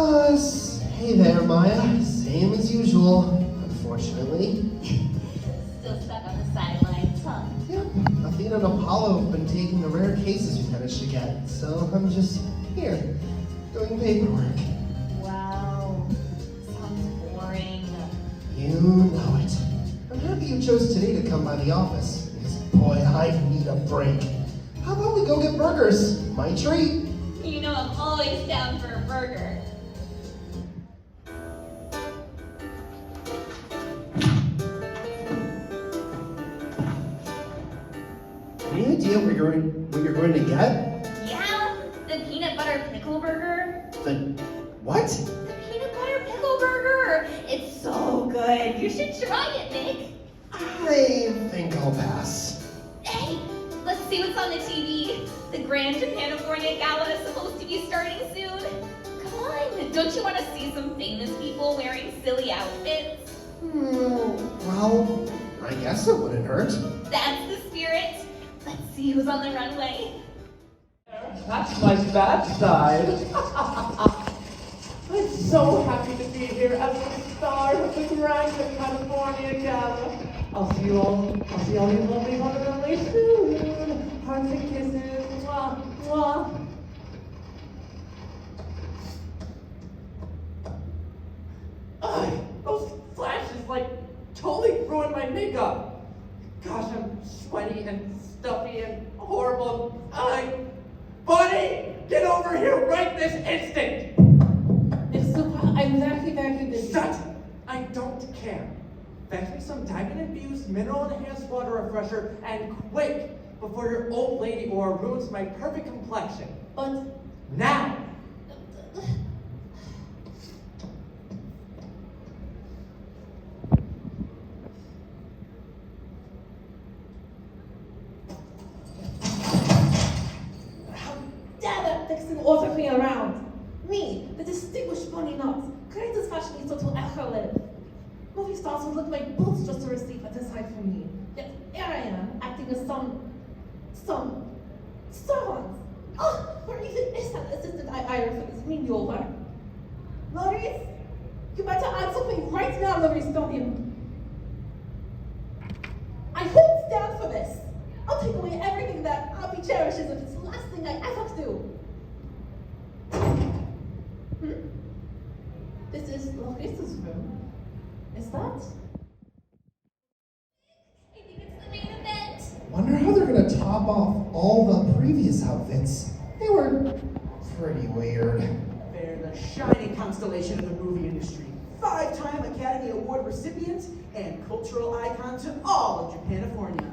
Hey there, Maya. Same as usual, unfortunately. Still stuck on the sidelines, huh? Yep, Athena and Apollo have been taking the rare cases we managed to get, so I'm just here, doing paperwork. Wow, sounds boring. You know it. I'm happy you chose today to come by the office, because boy, I need a break. How about we go get burgers? My treat. You know I'm always down for a burger. Any idea what you're going to get? Yeah, the peanut butter pickle burger. The what? The peanut butter pickle burger. It's so good. You should try it, Nick. I think I'll pass. Hey, let's see what's on the TV. The Grand Japanifornia Gala is supposed to be starting soon. Come on, don't you want to see some famous people wearing silly outfits? Well, I guess it wouldn't hurt. That's the spirit. Let's see who's on the runway. That's my bad side. I'm so happy to be here as the star of the Grand Japanifornia Gala. I'll see all you lovely really soon. Hearts and kisses. Mwah, mwah. Those flashes totally ruined my makeup. Gosh, I'm sweaty and stuffy and horrible. Buddy, get over here right this instant! It's Suprah, I'm very busy. Shut! I don't care. Fetch me some diamond-infused, mineral-enhanced water refresher, and quick, before your old lady aura ruins my perfect complexion. But Now! fixing order me around. Me, the distinguished bunny nut, greatest fashionista to ever live. Movie stars would look like boots just to receive a decide from me. Yet here I am, acting as some servant. Oh, where even is that assistant I hired for this mean over? Maurice, you better add something right now, Maurice, don't you? I won't stand for this. I'll take away everything that Abby cherishes if it's the last thing I ever do. This is Maurice's room. Is that? I think it's the main event. Wonder how they're gonna top off all the previous outfits. They were pretty weird. They're the shining constellation of the movie industry. 5-time Academy Award recipient and cultural icon to all of Japanifornia.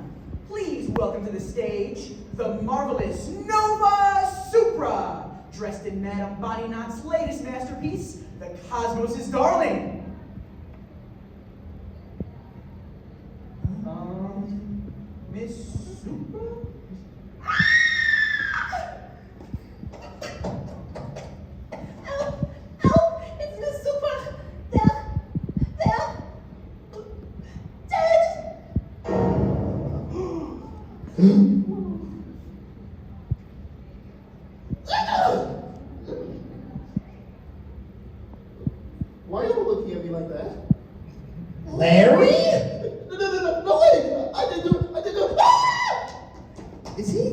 Please welcome to the stage, the marvelous Nova Suprah, dressed in Madame Bodynaut's latest masterpiece, The Cosmos' Darling. Miss Suprah? Help! It's Miss Suprah! They're dead! Why are you looking at me like that? Larry? No, wait! I didn't do it! Ah! Is he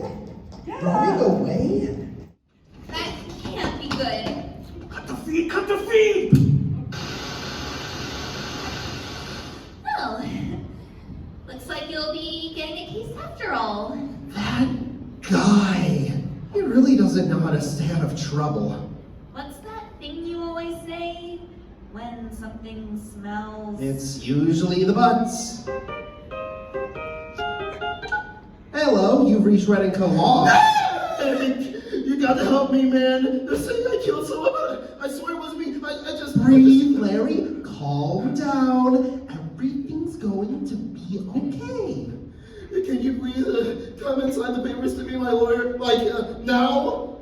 running away? That can't be good. Cut the feed! Well, looks like you'll be getting a case after all. That guy. He really doesn't know how to stay out of trouble. What's that thing you always say? When something smells... It's usually the Butz. Hello, you've reached Red & Co. Law. You gotta help me, man. They're saying I killed someone. I swear it was me. I just Breathe, Larry. Calm down. Everything's going to be okay. Can you please come and sign the papers to be my lawyer? Now?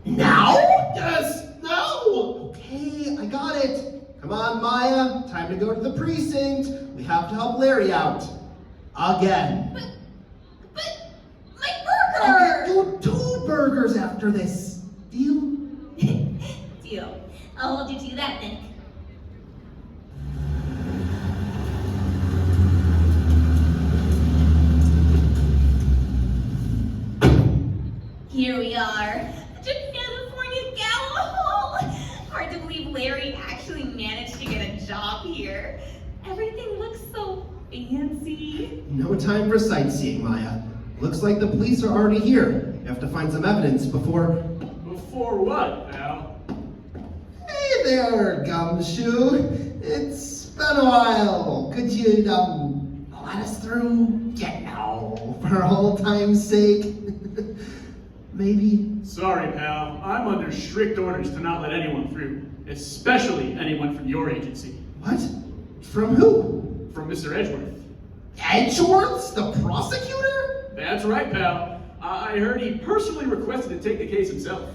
Now? Yes, now! Okay, I got it. Come on, Maya. Time to go to the precinct. We have to help Larry out. Again. But my burger! I'll get you 2 burgers after this. Deal? Deal. I'll hold you to that, Nick. Here we are, the Japanifornia Gala Hall. Hard to believe Larry actually managed to get a job here. Everything looks so fancy. No time for sightseeing, Maya. Looks like the police are already here. You have to find some evidence before... Before what, pal? Hey there, Gumshoe. It's been a while. Could you, let us through? Yeah, no, for old time's sake. Maybe? Sorry, pal. I'm under strict orders to not let anyone through, especially anyone from your agency. What? From who? From Mr. Edgeworth. Edgeworth's the prosecutor? That's right, pal. I heard he personally requested to take the case himself.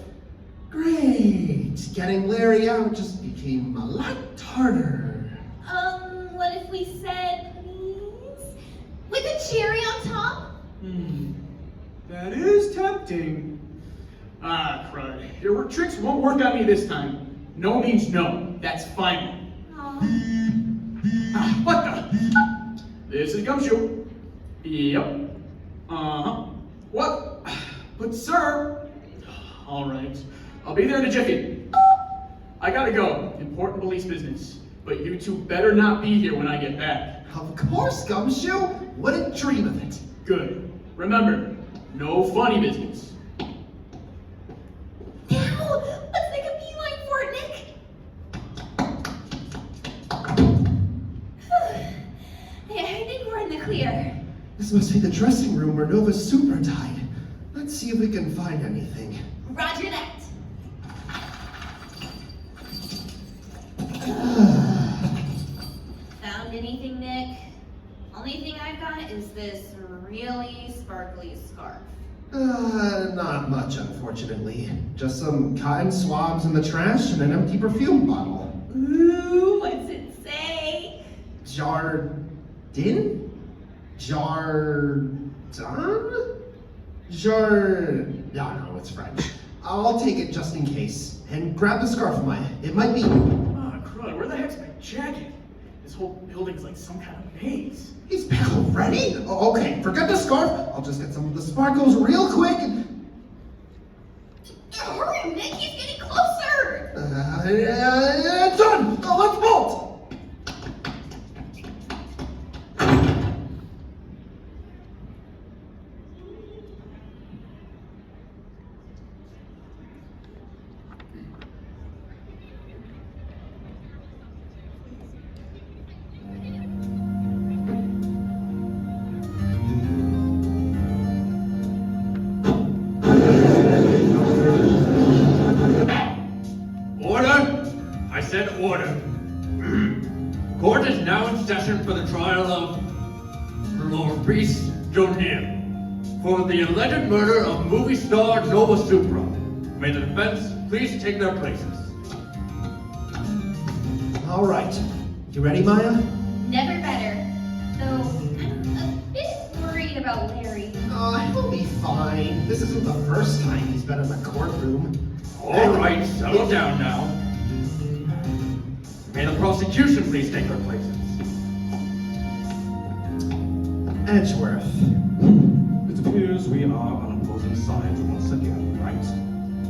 Great. Getting Larry out just became a lot harder. What if we said, please? With a cherry on top? That is tempting. Ah, crud. Your tricks won't work on me this time. No means no. That's final. Aw. What the? This is Gumshoe. Yep. Uh-huh. What? But sir... All right. I'll be there in a jiffy. I gotta go. Important police business. But you two better not be here when I get back. Of course, Gumshoe. Wouldn't dream of it. Good. Remember, no funny business. Now, let's make a beeline for it, Nick. I think we're in the clear. This must be the dressing room where Nova's Suprah died. Let's see if we can find anything. Roger that. Found anything, Nick? Only thing I've got is this really sparkly scarf. Not much, unfortunately. Just some cotton swabs in the trash and an empty perfume bottle. Ooh, what's it say? Jardin? Jardin? No, it's French. I'll take it just in case. And grab the scarf, Maya. It might be... Ah, crud, where the heck's my jacket? This whole building's like some kind of maze. He's back already? Oh, okay, forget the scarf. I'll just get some of the sparkles real quick and... Hurry, Nick, he's getting closer! Done! Let's bolt! Court is now in session for the trial of Arrison Ortiz for the alleged murder of movie star Nova Suprah. May the defense please take their places. All right. You ready, Maya? Never better. Though, I'm a bit worried about Larry. He'll be fine. This isn't the first time he's been in the courtroom. All right, settle down now. May the prosecution please take their places. Edgeworth. It appears we are on opposing sides once again, right?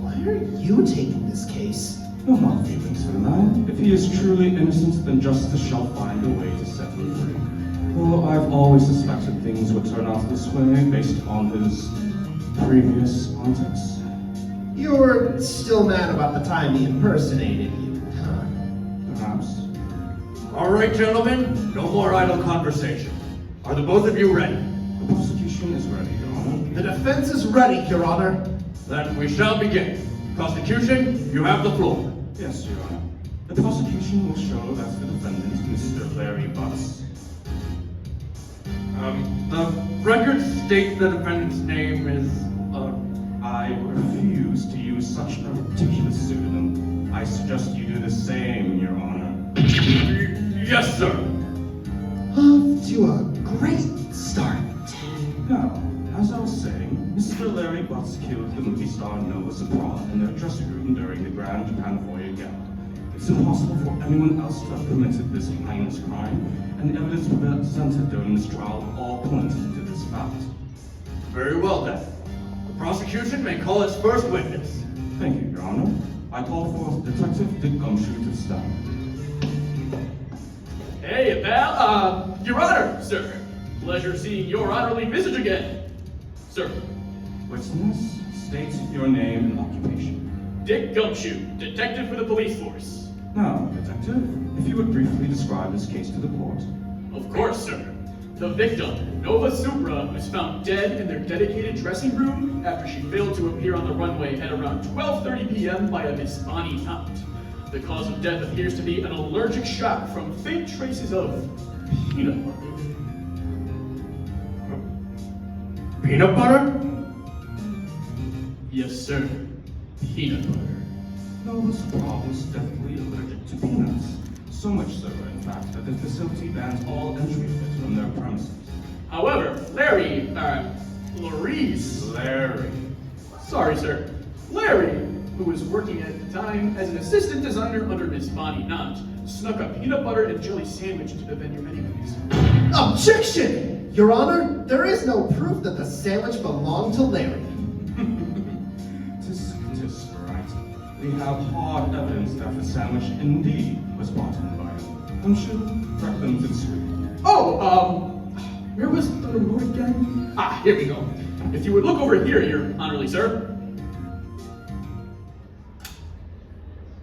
Why are you taking this case? No hard feelings for the man. If he is truly innocent, then justice shall find a way to set him free. Though I've always suspected things would turn out this way based on his previous antics. You're still mad about the time he impersonated you, huh? Perhaps. All right, gentlemen, no more idle conversation. Are the both of you ready? The prosecution is ready, Your Honor. The defense is ready, Your Honor. Then we shall begin. Prosecution, you have the floor. Yes, Your Honor. The prosecution will show that the defendant, Mr. Larry Butz. The records state the defendant's name is, I refuse to use such a ridiculous pseudonym. I suggest you do the same, Your Honor. Yes, sir. Off to a great start. Now, as I was saying, Mr. Larry Butz killed the movie star Nova Suprah in their dressing room during the Grand Japanifornia Gala. It's impossible for anyone else to have committed this heinous crime, and the evidence presented during this trial all points to this fact. Very well then. The prosecution may call its first witness. Thank you, Your Honor. I call for Detective Dick Gumshoe to the stand. Hey, pal. Your Honor, sir. Pleasure seeing your honorly visage again. Sir. Witness, state your name and occupation. Dick Gumshoe, detective for the police force. Now, Detective, if you would briefly describe this case to the court. Of course, sir. The victim, Nova Suprah, was found dead in their dedicated dressing room after she failed to appear on the runway at around 12:30 p.m. by a Miss Bonnie Knott. The cause of death appears to be an allergic shock from faint traces of peanut butter. Peanut butter? Yes, sir. Peanut butter. Nova Suprah was deathly allergic to peanuts. So much so, in fact, that the facility bans all entry of it from their premises. However, Larry, sorry, sir. Larry, who was working at the time as an assistant designer under Miss Bonnie Knott, snuck a peanut butter and jelly sandwich into the venue anyways. Objection! Your Honor, there is no proof that the sandwich belonged to Larry. Tis right. We have hard evidence that the sandwich indeed was bought in by him. Gumshoe, direct them to the screen. Where was the remote again? Ah, here we go. If you would look over here, Your Honorly Sir.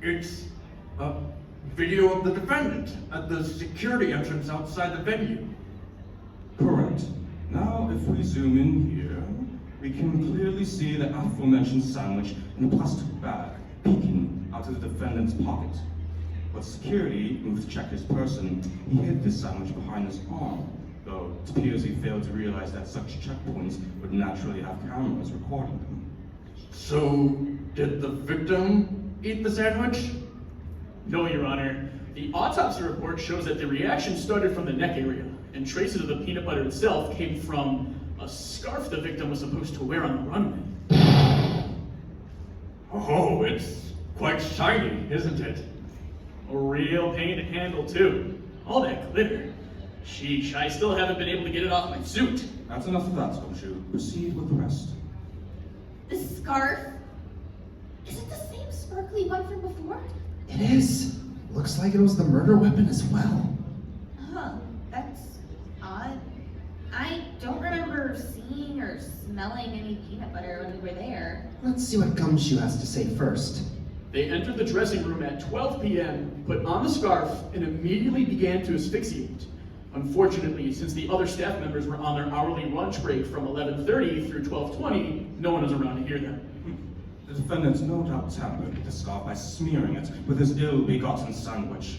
It's a video of the defendant at the security entrance outside the venue. Correct. Now, if we zoom in here, we can clearly see the aforementioned sandwich in a plastic bag peeking out of the defendant's pocket. But security moved to check his person. He hid this sandwich behind his arm, though it appears he failed to realize that such checkpoints would naturally have cameras recording them. So, did the victim eat the sandwich? No, Your Honor. The autopsy report shows that the reaction started from the neck area, and traces of the peanut butter itself came from a scarf the victim was supposed to wear on the runway. Oh, it's quite shiny, isn't it? A real pain to handle, too. All that glitter. Sheesh, I still haven't been able to get it off my suit. That's enough of that, Gumshoe. Proceed with the rest. The scarf? Is it the same sparkly one from before? It is. Looks like it was the murder weapon as well. Huh, that's odd. I don't remember seeing or smelling any peanut butter when we were there. Let's see what Gumshoe has to say first. They entered the dressing room at 12 p.m., put on the scarf, and immediately began to asphyxiate. Unfortunately, since the other staff members were on their hourly lunch break from 11:30 through 12:20, no one was around to hear them. The defendant no doubt tampered with the scarf by smearing it with his ill-begotten sandwich.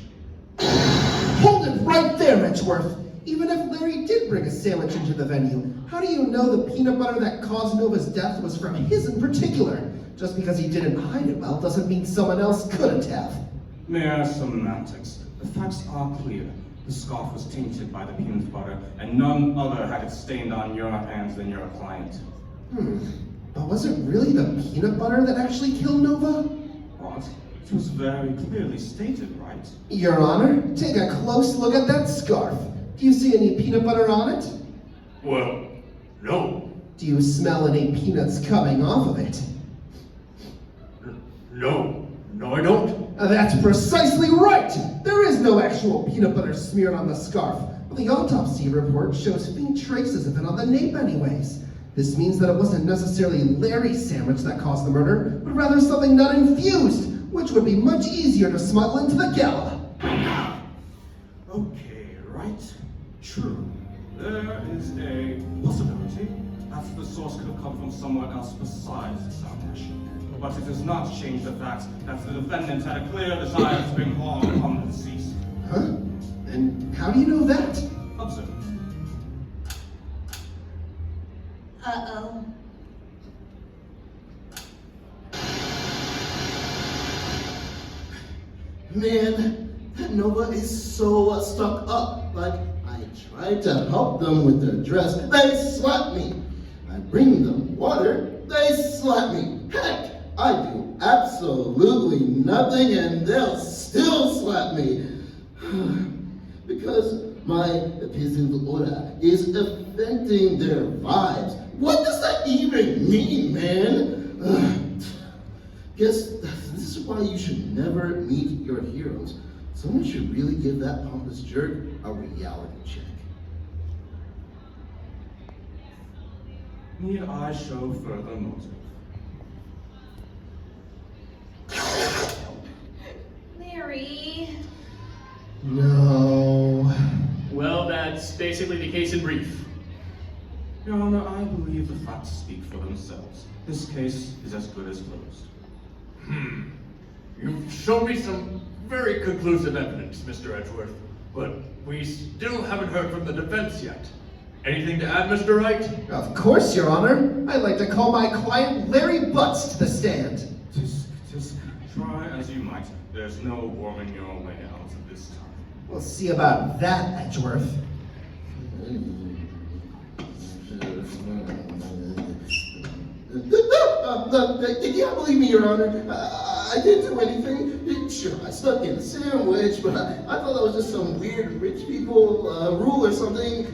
Hold it right there, Edgeworth! Even if Larry did bring a sandwich into the venue, how do you know the peanut butter that caused Nova's death was from his in particular? Just because he didn't hide it well doesn't mean someone else couldn't have. Mere semantics. The facts are clear. The scarf was tainted by the peanut butter, and none other had it stained on your hands than your client. But was it really the peanut butter that actually killed Nova? What? It was very clearly stated, right? Your Honor, take a close look at that scarf. Do you see any peanut butter on it? Well, no. Do you smell any peanuts coming off of it? No, I don't. That's precisely right! There is no actual peanut butter smeared on the scarf, but the autopsy report shows faint traces of it on the nape anyways. This means that it wasn't necessarily Larry's sandwich that caused the murder, but rather something not infused, which would be much easier to smuggle into the gala. Okay, right. True. There is a possibility that the source could have come from somewhere else besides the sandwich. But it does not change the fact that the defendant had a clear desire to bring harm upon the deceased. Huh? And how do you know that? Observe. Uh-oh. Man, that Nova is so stuck up. Like, I try to help them with their dress, they slap me. I bring them water, they slap me. Heck, I do absolutely nothing and they'll still slap me. Because my peasant aura is affecting their vibes. What does that even mean, man? Guess this is why you should never meet your heroes. Someone should really give that pompous jerk a reality check. Need I show further motive? Larry. No. Well, that's basically the case in brief. Your Honor, I believe the facts speak for themselves. This case is as good as closed. You've shown me some very conclusive evidence, Mr. Edgeworth, but we still haven't heard from the defense yet. Anything to add, Mr. Wright? Of course, Your Honor. I'd like to call my client Larry Butz to the stand. Tisk, try as you might. There's no warming your way out at this time. We'll see about that, Edgeworth. You can't believe me, Your Honor. I didn't do anything. Sure, I stuck in a sandwich, but I thought that was just some weird rich people rule or something.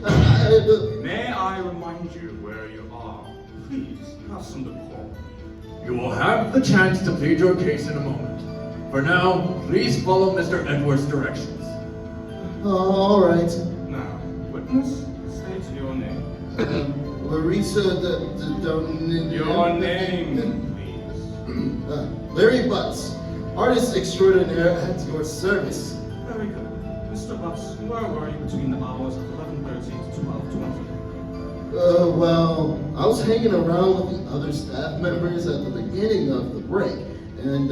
May I remind you where you are? Please, have some decorum. You will have the chance to plead your case in a moment. For now, please follow Mr. Edgeworth's directions. All right. Now, witness, state your name. Larissa, Your name, please. Larry Butz, artist extraordinaire at your service. Very good. Mr. Butz, where were you between the hours of 11:30 to 12:20? Well, I was hanging around with the other staff members at the beginning of the break, and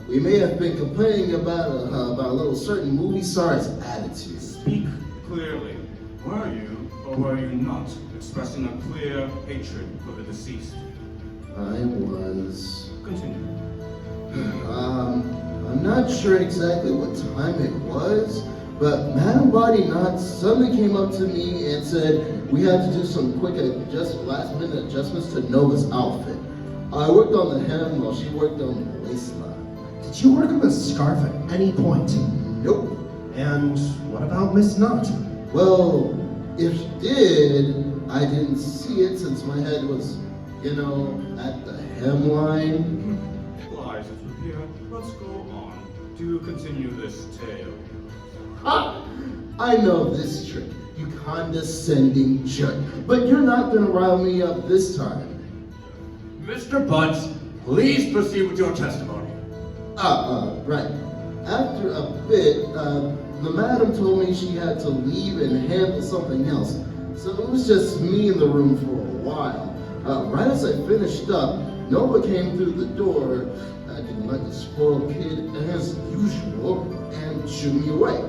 we may have been complaining about a little certain movie star's attitude. Speak clearly. Were you, or were you not, expressing a clear hatred for the deceased? I was. Continue. I'm not sure exactly what time it was, but Madam Body Knot suddenly came up to me and said we had to do some quick last-minute adjustments to Nova's outfit. I worked on the hem while she worked on the waistline. Did you work on the scarf at any point? Nope. And what about Miss Knott? Well, if she did, I didn't see it since my head was, at the hemline. Lies it appear. Let's go on. Do continue this tale. Ha! I know this trick, you condescending jerk, but you're not gonna rile me up this time. Mr. Butz, please proceed with your testimony. Right. After a bit, the madam told me she had to leave and handle something else, so it was just me in the room for a while. Right as I finished up, Nova came through the door, acting like a spoiled kid as usual, and shooed me away.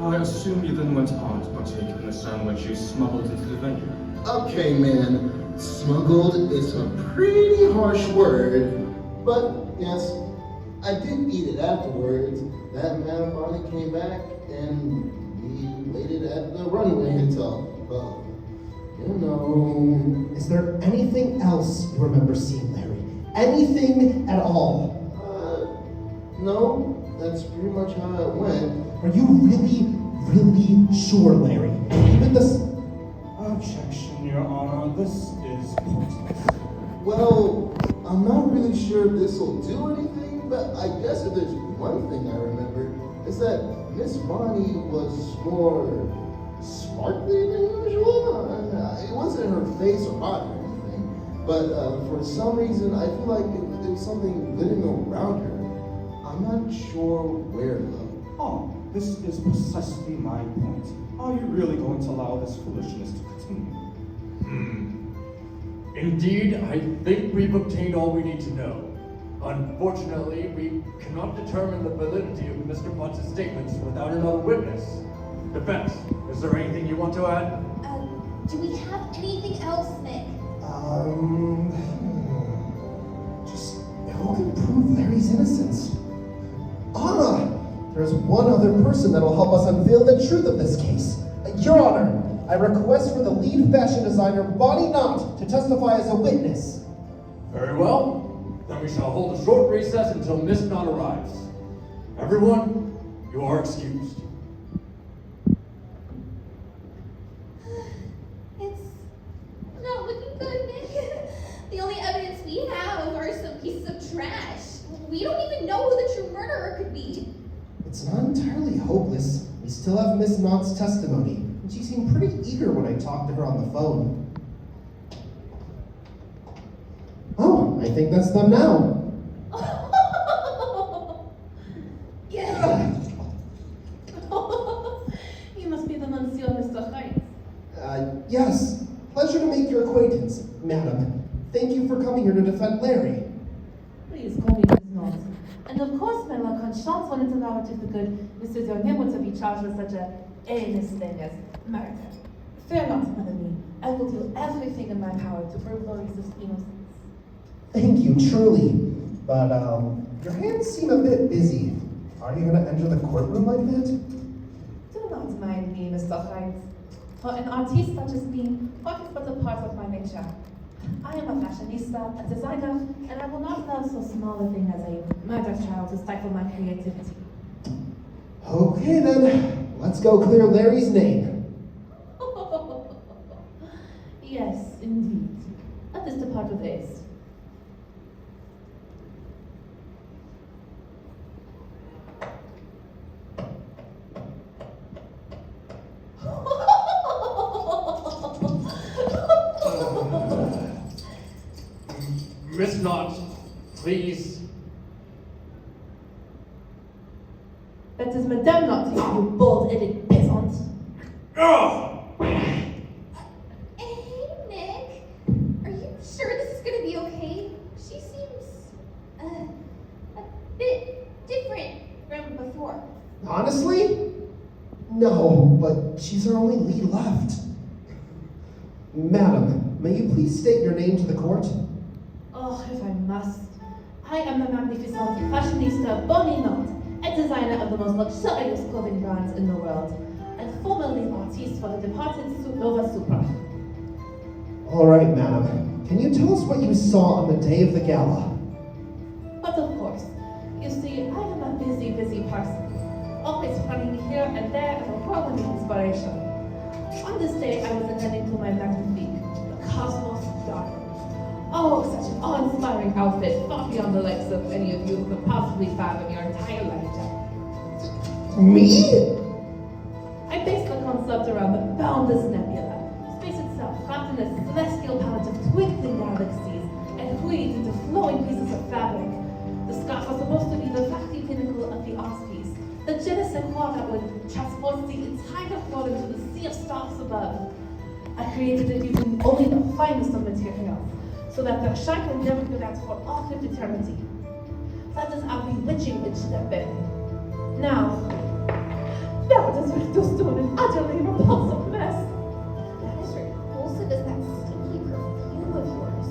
I assume you then went on to partake in the sandwich you smuggled into the venue. Okay, man, smuggled is a pretty harsh word, but yes, I did eat it afterwards. That man finally came back, and we waited at the runway until, Is there anything else you remember seeing, Larry? Anything at all? No, that's pretty much how it went. Are you really sure, Larry? Even this... Objection, Your Honor. This is pointless. Well, I'm not really sure if this will do anything, but I guess if there's one thing I remember, is that Miss Bonnie was more sparkly than usual. It wasn't her face or body or anything, but for some reason, I feel like there was something living around her. I'm not sure where though. Oh, this is precisely my point. Are you really going to allow this foolishness to continue? Indeed, I think we've obtained all we need to know. Unfortunately, we cannot determine the validity of Mr. Butz's statements without another witness. Defense, is there anything you want to add? Do we have anything else, Nick? Just who can prove Larry's innocence? There's one other person that'll help us unveil the truth of this case. Your Honor, I request for the lead fashion designer, Bonnie Knott, to testify as a witness. Very well. Then we shall hold a short recess until Miss Knott arrives. Everyone, you are excused. It's not looking good, Nick. The only evidence we have are some pieces of trash. We don't even know who the true murderer could be. It's not entirely hopeless. We still have Miss Knott's testimony, and she seemed pretty eager when I talked to her on the phone. Oh, I think that's them now. Yeah. You must be the Monsieur Mr. Wright. Yes. Pleasure to make your acquaintance, madam. Thank you for coming here to defend Larry. Please call me Miss Knott. And of course, my la conscience wanted to know if the good Mr. Dernier to be charged with such a heinous thing as murder. Fear not, madame. I will do everything in my power to prove Laurie's innocence. Thank you, truly. But, your hands seem a bit busy. Are you gonna enter the courtroom like that? Do not mind me, Mr. Wright. For an artist such as me, work is but a part of my nature. I am a fashionista, a designer, and I will not allow so small a thing as a murder trial to stifle my creativity. Okay then, let's go clear Larry's name. Yes, indeed. Let us depart with haste. Miss Knott, please. That is Madame Knott, you bald-headed peasant. Ah! Hey, Nick. Are you sure this is gonna be okay? She seems, a bit different from before. Honestly? No, but she's our only lead left. Madam, may you please state your name to the court? Oh, if I must. I am the magnificent fashionista Bonnie Knott, a designer of the most luxurious clothing brands in the world, and formerly artiste for the departed Nova Suprah. All right, madam. Can you tell us what you saw on the day of the gala? But of course, you see, I am a busy, busy person, always running here and there at a whirlwind of inspiration. On this day, I was attending to my magnifique, the Cosmos Dark. Oh, such an awe-inspiring outfit, far beyond the likes of any of you could possibly fathom your entire lifetime. Me? I based the concept around the boundless nebula, space itself wrapped in a celestial palette of twinkling galaxies and weaved into flowing pieces of fabric. The scarf was supposed to be the lofty pinnacle of the art piece, the je ne sais quoi that would transport the entire world into the sea of stars above. I created it using only the finest of materials, so that their shine will never go out for all of eternity. That is how bewitching it should have been. Now it is reduced to an utterly repulsive mess. That is repulsive as that stinky perfume of yours.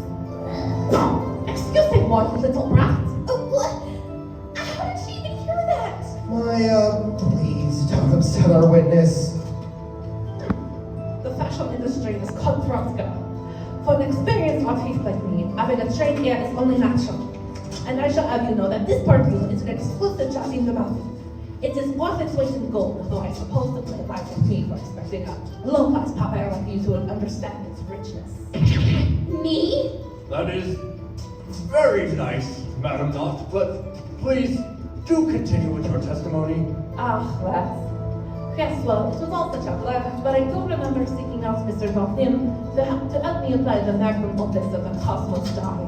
Excuse-moi, you little brat. Oh, what? How did she even hear that? Please don't upset our witness. The fashion industry is cutthroat, girl. For an experienced artist like me, having a trade here is only natural. And I shall have you know that this perfume is an exclusive job in the market. It is worth its weight in gold, though I suppose the play lies with me for expecting a low-class papaya like you to understand its richness. Me? That is very nice, Madam Knott, but please do continue with your testimony. Ah, lads. Yes, well, it was all such a blur, but I do remember seeking out Mr. Dorfin to help me apply the magnum opus of the Cosmos Star.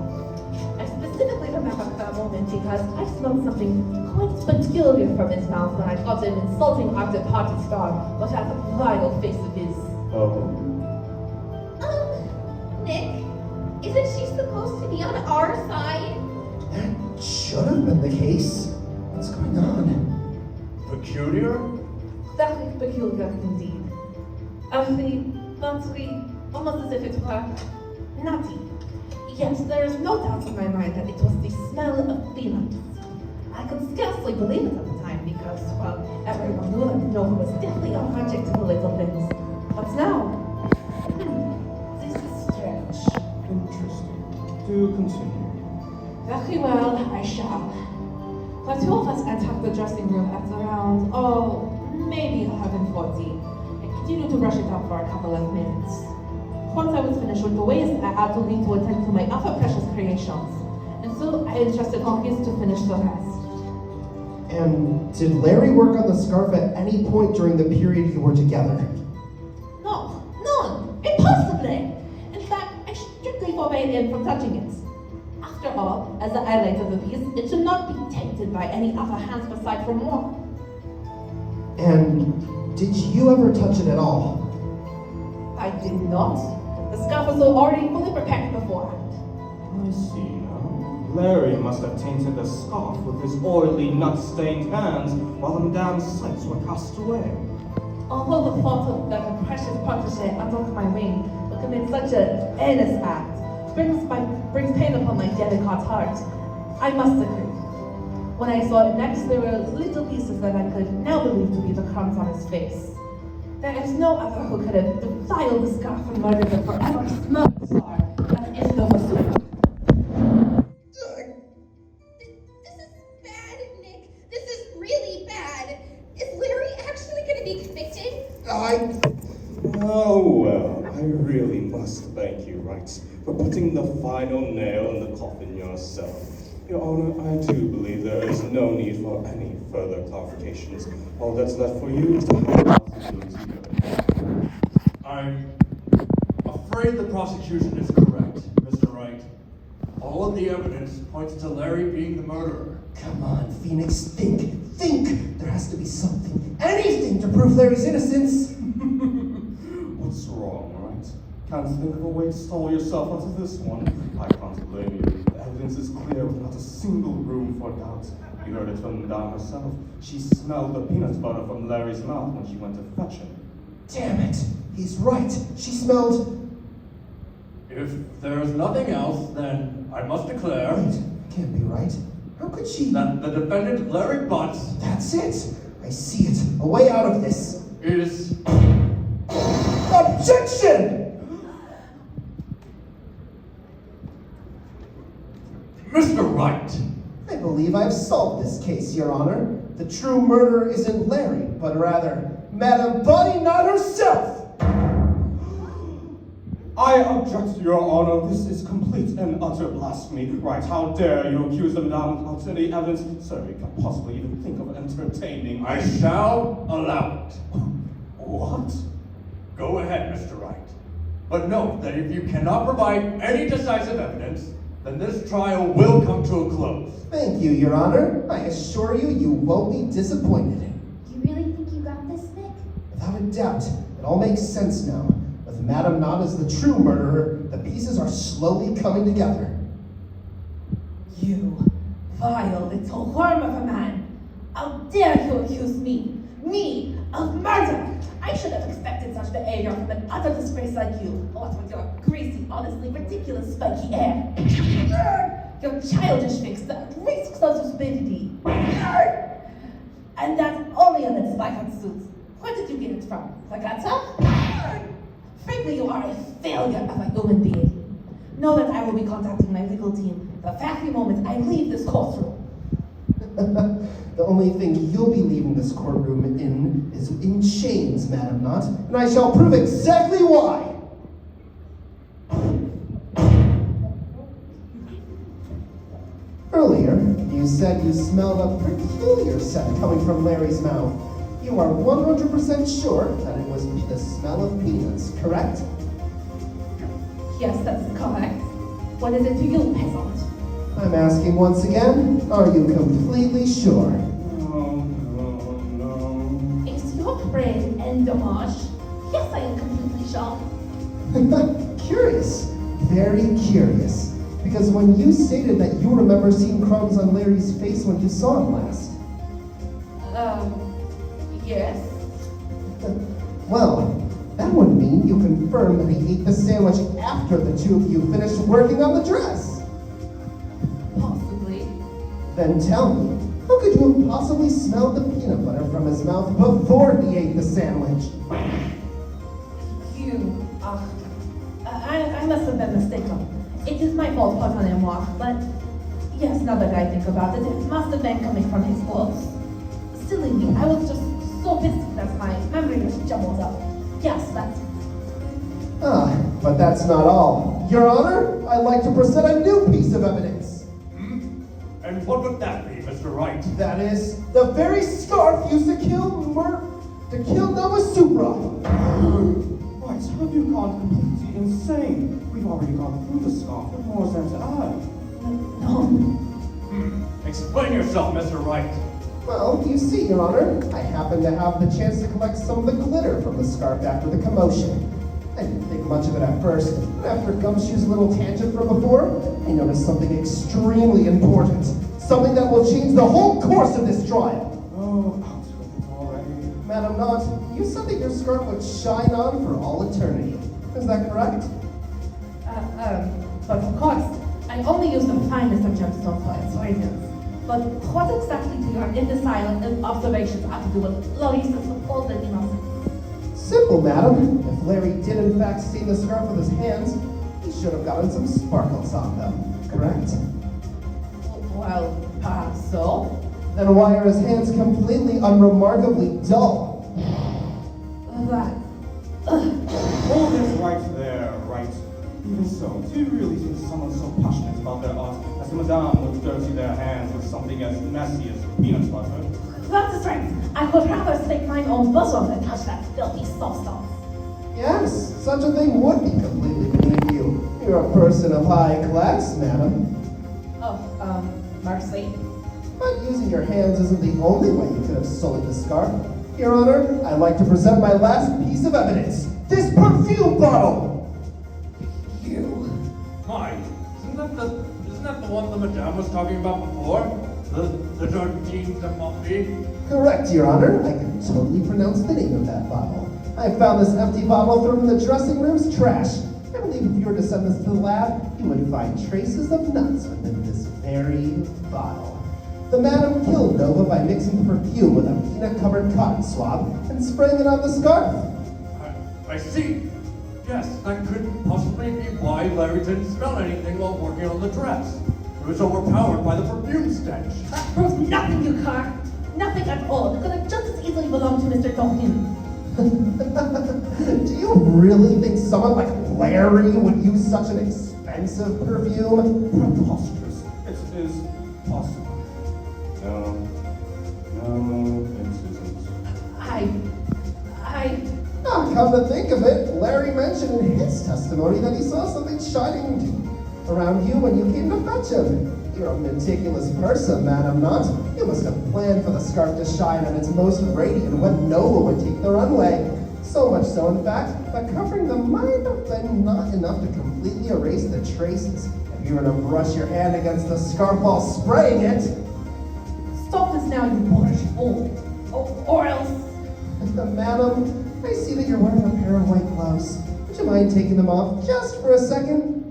I specifically remember that moment because I smelled something quite peculiar from his mouth when I caught him insulting our departed star with that vile face of his. Oh. Nick, isn't she supposed to be on our side? That should have been the case. What's going on? Peculiar? Very peculiar indeed. Ugly, buttery, almost as if it were nutty. Yes, there is no doubt in my mind that it was the smell of peanuts. I could scarcely believe it at the time because, well, everyone knew that Nova was definitely allergic to the little things. But now, this is strange. Interesting. Do continue. Very well, I shall. The two of us entered the dressing room at around, maybe 11:40. I continued to brush it up for a couple of minutes. Once I was finished with the waist, I had to leave to attend to my other precious creations. And so I entrusted Hawkins to finish the rest. And did Larry work on the scarf at any point during the period you were together? No, none. Impossibly! In fact, I strictly forbade him from touching it. After all, as the highlight of the piece, it should not be tainted by any other hands beside from one. And did you ever touch it at all? I did not. The scarf was already fully prepared beforehand. I see now. Larry must have tainted the scarf with his oily, nut-stained hands while them damn sights were cast away. Although the thought of that a precious protege under my wing would commit such a heinous act brings pain upon my delicate heart, I must agree. When I saw it next, there were little pieces that I could now believe to be the crumbs on his face. There is no other who could have defiled the scarf and murdered the forever smoked star than if there was Suprah. This is bad, Nick. This is really bad. Is Larry actually going to be convicted? Oh, well, I really must thank you, Wright, for putting the final nail in the coffin yourself. Your Honor, I do believe there is no need for any further clarifications. All that's left for you is to have the possibility go. I'm afraid the prosecution is correct, Mr. Wright. All of the evidence points to Larry being the murderer. Come on, Phoenix, think! There has to be something, anything to prove Larry's innocence! What's wrong, Wright? Can't think of a way to stall yourself out of this one? I can't blame you. The evidence is clear without a single room for doubt. You heard it from Madame herself. She smelled the peanut butter from Larry's mouth when she went to fetch him. Damn it! He's right! She smelled... If there is nothing else, then I must declare Wait, can't be right. How could she... that the defendant, Larry Butz, That's it! I see it. A way out of this. is... Objection! Mr. Wright! I believe I've solved this case, Your Honor. The true murderer isn't Larry, but rather Madame Bonnie Knott herself! I object, Your Honor. This is complete and utter blasphemy. Right, how dare you accuse the Madame without any evidence? Sir, you can't possibly even think of entertaining. I shall allow it. What? Go ahead, Mr. Wright. But note that if you cannot provide any decisive evidence, then this trial will come to a close. Thank you, Your Honor. I assure you, you won't be disappointed. You really think you got this, Nick? Without a doubt, it all makes sense now. With Madame Knott as the true murderer, the pieces are slowly coming together. You vile little worm of a man! How dare you accuse me, of murder! I should have expected such behavior from an utter disgrace like you, what with your greasy, honestly ridiculous spiky hair. Your childish face that risks of stupidity. And that only in its life and suit. Where did you get it from? The gutter? Frankly, you are a failure of a human being. Know that I will be contacting my legal team the very moment I leave this courtroom. The only thing you'll be leaving this courtroom in is in chains, Madame Knott, and I shall prove exactly why. Earlier, you said you smelled a peculiar scent coming from Larry's mouth. You are 100% sure that it was the smell of peanuts, correct? Yes, that's correct. What is it to you, peasant? I'm asking once again, are you completely sure? No. Is your brain en dommage? Yes, I am completely sure. Curious, very curious. Because when you stated that you remember seeing crumbs on Larry's face when you saw him last. Yes. Well, that would mean you confirmed that he ate the sandwich after the two of you finished working on the dress. Possibly. Then tell me, how could you have possibly smelled the peanut butter from his mouth before he ate the sandwich? I must have been mistaken. It is my fault, pardonnez-moi, but Yes, now that I think about it, it must have been coming from his clothes. Silly me, I was just so busy that my memory was jumbled up. Yes, that's it. But that's not all. Your Honor, I'd like to present a new piece of evidence. And what would that be, Mr. Wright? That is, the very scarf used to kill Nova Suprah. Right, have you gone completely insane? We've already gone through the scarf. What more is there to add? No. Explain yourself, Mr. Wright. Well, you see, Your Honor, I happened to have the chance to collect some of the glitter from the scarf after the commotion. I didn't think much of it at first, but after Gumshoe's little tangent from before, I noticed something extremely important. Something that will change the whole course of this trial. Oh, out with it already. Madam Knott, you said that your scarf would shine on for all eternity. Is that correct? But of course, I only use the finest of gemstone foils, ornaments. But what exactly do your indecisive observations have to do with Larissa's supposed innocence? Simple, madam. If Larry did in fact stain the scarf with his hands, he should have gotten some sparkles on them, correct? Well, perhaps so. Then why are his hands completely unremarkably dull? That. All this right there, right? Even so, do you really think someone so passionate about their art as the Madame would dirty their hands with something as messy as peanut butter? That's right. I would rather stick my own bosom than touch that filthy substance. Yes, such a thing would be completely beneath you. You're a person of high class, madam. Oh, mercy. But using your hands isn't the only way you could have sullied the scarf. Your Honor, I'd like to present my last piece of evidence. This perfume bottle! You? My, isn't that the one the Madame was talking about before? The Jardine de Montby? Correct, Your Honor. I can totally pronounce the name of that bottle. I found this empty bottle thrown in the dressing room's trash. I believe if you were to send this to the lab, you would find traces of nuts within this very bottle. The Madam killed Nova by mixing perfume with a peanut-covered cotton swab and spraying it on the scarf. I see. Yes, that could possibly be why Larry didn't smell anything while working on the dress. He was overpowered by the perfume stench. That proves nothing, you can't. Nothing at all. It could have just as easily belonged to Mr. Dalton. Do you really think someone like Larry would use such an expensive perfume? Preposterous. It is possible. No, it isn't. Come to think of it, Larry mentioned in his testimony that he saw something shining around you when you came to fetch him. You're a meticulous person, Madam Knott. You must have planned for the scarf to shine at its most radiant when Nova would take the runway. So much so, in fact, that covering them might have been not enough to completely erase the traces. If you were to brush your hand against the scarf while spraying it... Stop this now, you boorish fool. Or else... Madam, I see that you're wearing a pair of white gloves. Would you mind taking them off just for a second?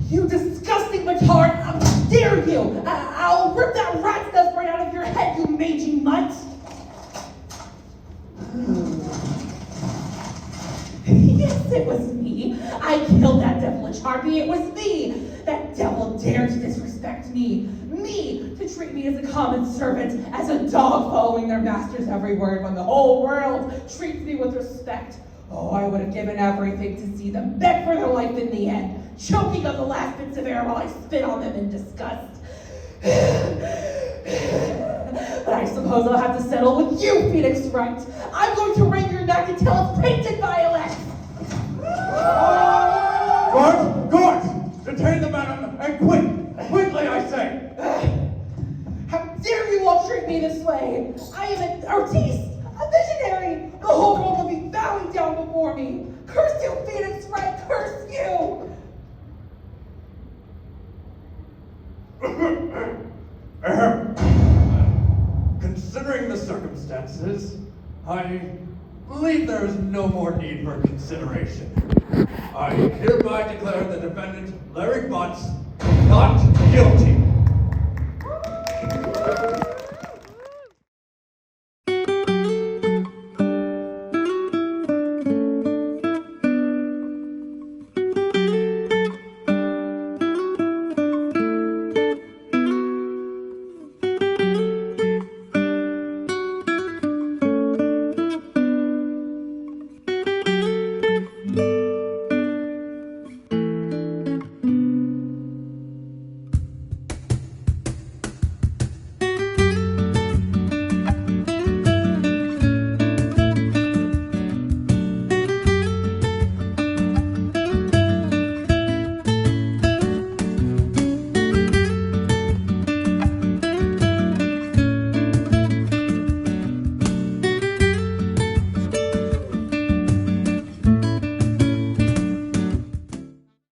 You disgusting retard! How dare you! I'll rip that rat's nest right out of your head, you mangy mutt! Yes, it was me. I killed that devilish harpy. It was me. That devil dared to disrespect me. Me, to treat me as a common servant, as a dog following their master's every word when the whole world treats me with respect. Oh, I would have given everything to see them beg for their life in the end, choking on the last bits of air while I spit on them in disgust. But I suppose I'll have to settle with you, Phoenix Wright. I'm going to wring your neck until it's painted violet. Guard! Detain the madam and quick! Quickly, I say! How dare you all treat me this way? I am an artiste, a visionary. The whole world will be bowing down before me. Curse you, Phoenix Wright, curse you! Considering the circumstances, I believe there is no more need for consideration. I hereby declare the defendant, Larry Butz, not guilty.